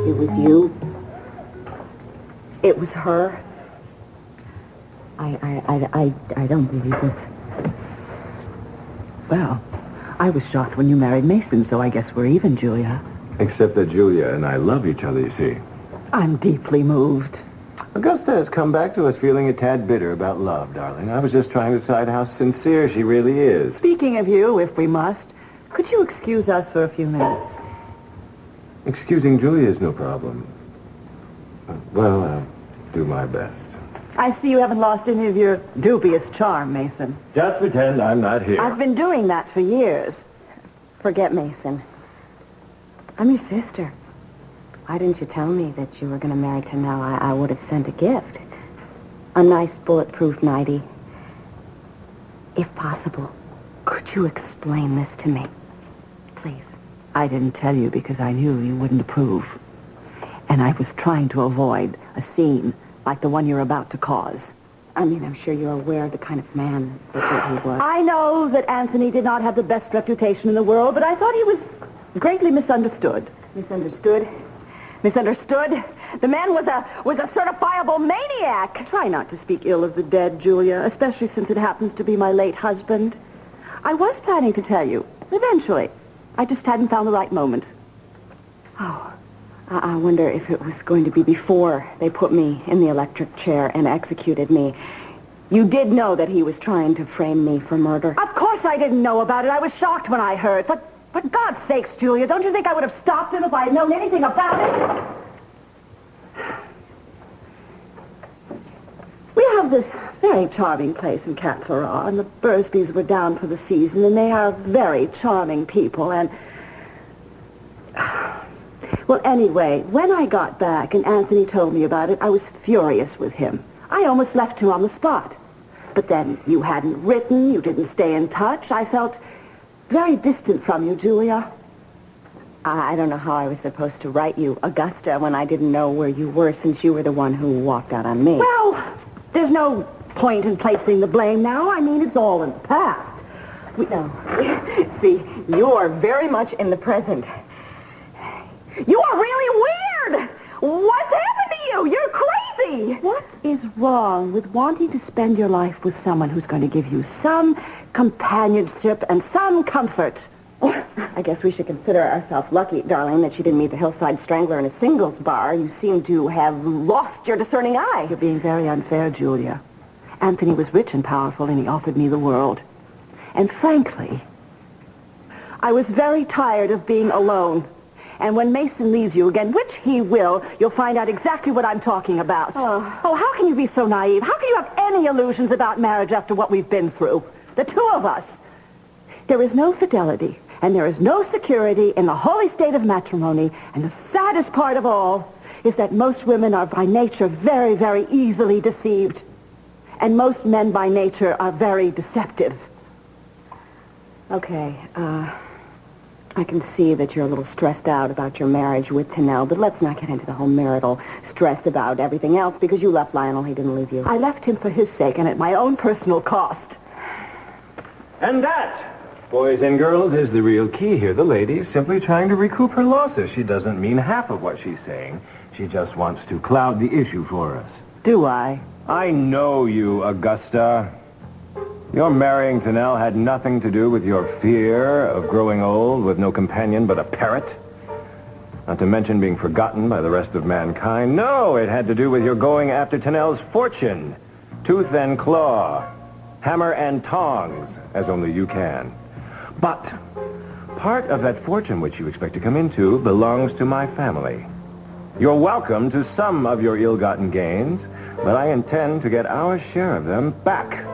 It was you. It was her. I don't believe this. Well, I was shocked when you married Mason, so I guess we're even, Julia. Except that Julia and I love each other, you see. I'm deeply moved. Augusta has come back to us feeling a tad bitter about love, darling. I was just trying to decide how sincere she really is. Speaking of you, if we must, could you excuse us for a few minutes? Excusing Julia is no problem. Well, I'll do my best. I see you haven't lost any of your dubious charm, Mason. Just pretend I'm not here. I've been doing that for years. Forget Mason. I'm your sister. Why didn't you tell me that you were going to marry Tonell? I would have sent a gift. A nice bulletproof nightie. If possible, could you explain this to me? Please. I didn't tell you because I knew you wouldn't approve. And I was trying to avoid a scene like the one you're about to cause. I mean, I'm sure you're aware of the kind of man that he was. I know that Anthony did not have the best reputation in the world, but I thought he was greatly misunderstood. Misunderstood? Misunderstood? The man was a certifiable maniac. Try not to speak ill of the dead, Julia, especially since it happens to be my late husband. I was planning to tell you, eventually. I just hadn't found the right moment. Oh, I wonder if it was going to be before they put me in the electric chair and executed me. You did know that he was trying to frame me for murder. Of course I didn't know about it. I was shocked when I heard. But for God's sakes, Julia, don't you think I would have stopped him if I had known anything about it? We have this very charming place in Cat Farrar, and the Bursbys were down for the season, and they are very charming people, and... Well, anyway, when I got back and Anthony told me about it, I was furious with him. I almost left you on the spot. But then you hadn't written, you didn't stay in touch. I felt very distant from you, Julia. I don't know how I was supposed to write you, Augusta, when I didn't know where you were since you were the one who walked out on me. Well, there's no point in placing the blame now. I mean, it's all in the past. No. See, you're very much in the present. You are really weird! What's happened to you? You're crazy! What is wrong with wanting to spend your life with someone who's going to give you some companionship and some comfort? I guess we should consider ourselves lucky, darling, that you didn't meet the Hillside Strangler in a singles bar. You seem to have lost your discerning eye. You're being very unfair, Julia. Anthony was rich and powerful, and he offered me the world. And frankly, I was very tired of being alone. And when Mason leaves you again, which he will, you'll find out exactly what I'm talking about. Oh, how can you be so naive? How can you have any illusions about marriage after what we've been through? The two of us. There is no fidelity, and there is no security in the holy state of matrimony. And the saddest part of all is that most women are by nature very, very easily deceived. And most men by nature are very deceptive. Okay, I can see that you're a little stressed out about your marriage with Tonell, but let's not get into the whole marital stress about everything else, because you left Lionel, he didn't leave you. I left him for his sake and at my own personal cost. And that, boys and girls, is the real key here. The lady's simply trying to recoup her losses. She doesn't mean half of what she's saying. She just wants to cloud the issue for us. Do I? I know you, Augusta. Your marrying Tonell had nothing to do with your fear of growing old with no companion but a parrot. Not to mention being forgotten by the rest of mankind. No, it had to do with your going after Tonell's fortune. Tooth and claw. Hammer and tongs, as only you can. But part of that fortune which you expect to come into belongs to my family. You're welcome to some of your ill-gotten gains, but I intend to get our share of them back.